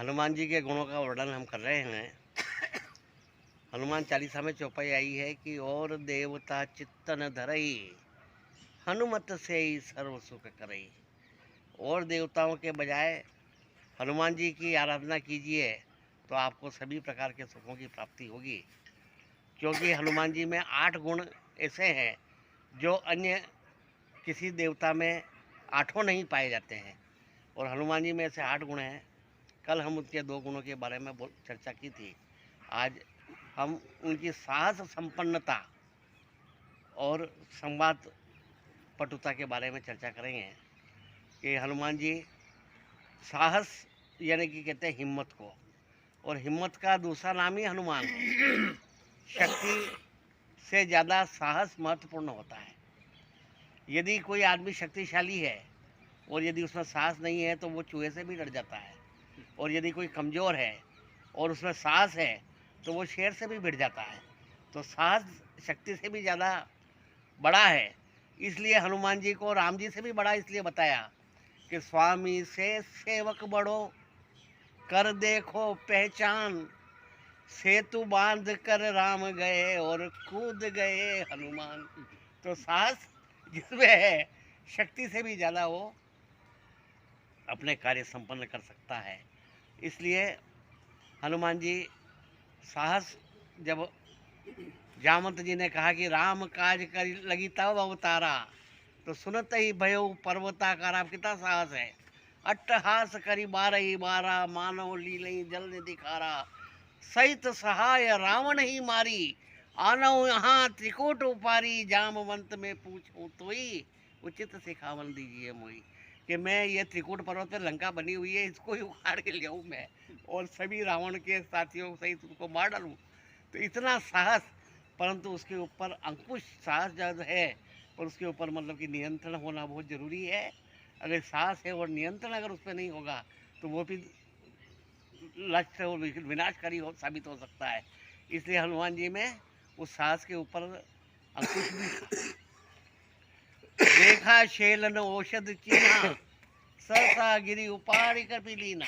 हनुमान जी के गुणों का वर्णन हम कर रहे हैं। हनुमान चालीसा में चौपाई आई है कि और देवता चित्त न धरई, हनुमत से ही सर्व सुख करई। और देवताओं के बजाय हनुमान जी की आराधना कीजिए तो आपको सभी प्रकार के सुखों की प्राप्ति होगी, क्योंकि हनुमान जी में 8 गुण ऐसे हैं जो अन्य किसी देवता में 8 नहीं पाए जाते हैं, और हनुमान जी में ऐसे 8 गुण हैं। कल हम उनके 2 गुणों के बारे में चर्चा की थी। आज हम उनकी साहस संपन्नता और संवाद पटुता के बारे में चर्चा करेंगे कि हनुमान जी साहस यानी कि कहते हैं हिम्मत को, और हिम्मत का दूसरा नाम ही हनुमान है। शक्ति से ज़्यादा साहस महत्वपूर्ण होता है। यदि कोई आदमी शक्तिशाली है और यदि उसमें साहस नहीं है तो वो चूहे से भी डर जाता है, और यदि कोई कमज़ोर है और उसमें साहस है तो वो शेर से भी भिड़ जाता है। तो साहस शक्ति से भी ज़्यादा बड़ा है। इसलिए हनुमान जी को राम जी से भी बड़ा इसलिए बताया कि स्वामी से सेवक बढ़ो, कर देखो पहचान, सेतु बांध कर राम गए और कूद गए हनुमान। तो साहस जिसमें है, शक्ति से भी ज़्यादा वो अपने कार्य संपन्न कर सकता है। इसलिए हनुमान जी साहस, जब जामवंत जी ने कहा कि राम काज कर लगी तब अवतारा, तो सुनत ही भयो पर्वताकार। आप कितना साहस है। अट्टहास करी 12 मानव लीलई जल ने दिखारा, सहित सहाय रावण ही मारी, आनव यहाँ त्रिकोट उपारी, जामवंत में पूछूं तो ही उचित सिखावन दीजिए मोई। कि मैं ये त्रिकूट पर्वत पर लंका बनी हुई है, इसको ही उखाड़ के ले आऊँ मैं और सभी रावण के साथियों सहित उसको मार डालूँ। तो इतना साहस, परंतु उसके ऊपर अंकुश साहस जब है, और उसके ऊपर मतलब कि नियंत्रण होना बहुत ज़रूरी है। अगर साहस है और नियंत्रण अगर उस पर नहीं होगा तो वो भी लक्ष्य और विनाशकारी साबित हो सकता है। इसलिए हनुमान जी में उस साहस के ऊपर अंकुश भी था। देखा शेलन औषध चीना, सहसा गिरी उपाड़ी कर पी लीना।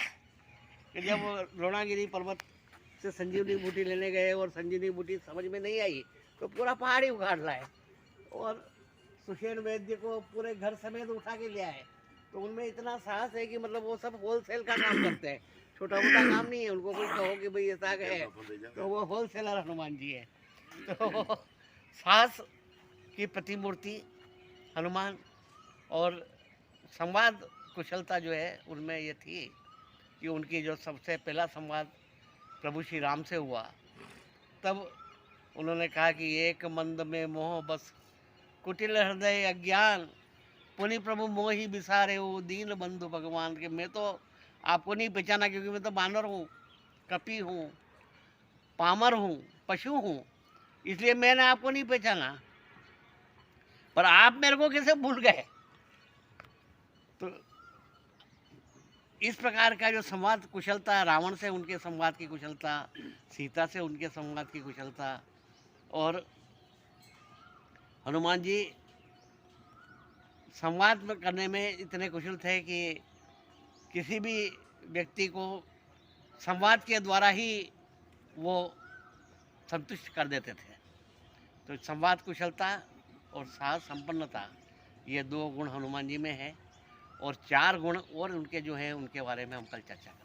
कि जब द्रोणागिरी पर्वत से संजीवनी बूटी लेने गए और संजीवनी बूटी समझ में नहीं आई तो पूरा पहाड़ ही उखाड़ लाए, और सुषेण वैद्य को पूरे घर समेत उठा के ले आए। तो उनमें इतना साहस है कि मतलब वो सब होलसेल का काम करते हैं, छोटा मोटा काम नहीं है। उनको कोई कहो कि भाई ऐसा है तो वो होलसेलर हनुमान जी है। तो साहस की प्रतिमूर्ति हनुमान, और संवाद कुशलता जो है उनमें ये थी कि उनकी जो सबसे पहला संवाद प्रभु श्री राम से हुआ, तब उन्होंने कहा कि एक मंद में मोह बस, कुटिल हृदय अज्ञान, पुनि प्रभु मोहि बिसारे हो, दीन बंधु भगवान। के मैं तो आपको नहीं पहचाना क्योंकि मैं तो बानर हूँ, कपी हूँ, पामर हूँ, पशु हूँ, इसलिए मैंने आपको नहीं पहचाना, पर आप मेरे को कैसे भूल गए। तो इस प्रकार का जो संवाद कुशलता, रावण से उनके संवाद की कुशलता, सीता से उनके संवाद की कुशलता, और हनुमान जी संवाद करने में इतने कुशल थे कि किसी भी व्यक्ति को संवाद के द्वारा ही वो संतुष्ट कर देते थे। तो संवाद कुशलता और साहस संपन्नता, ये 2 गुण हनुमान जी में है, और 4 गुण और उनके जो हैं उनके बारे में हम कल चर्चा करेंगे।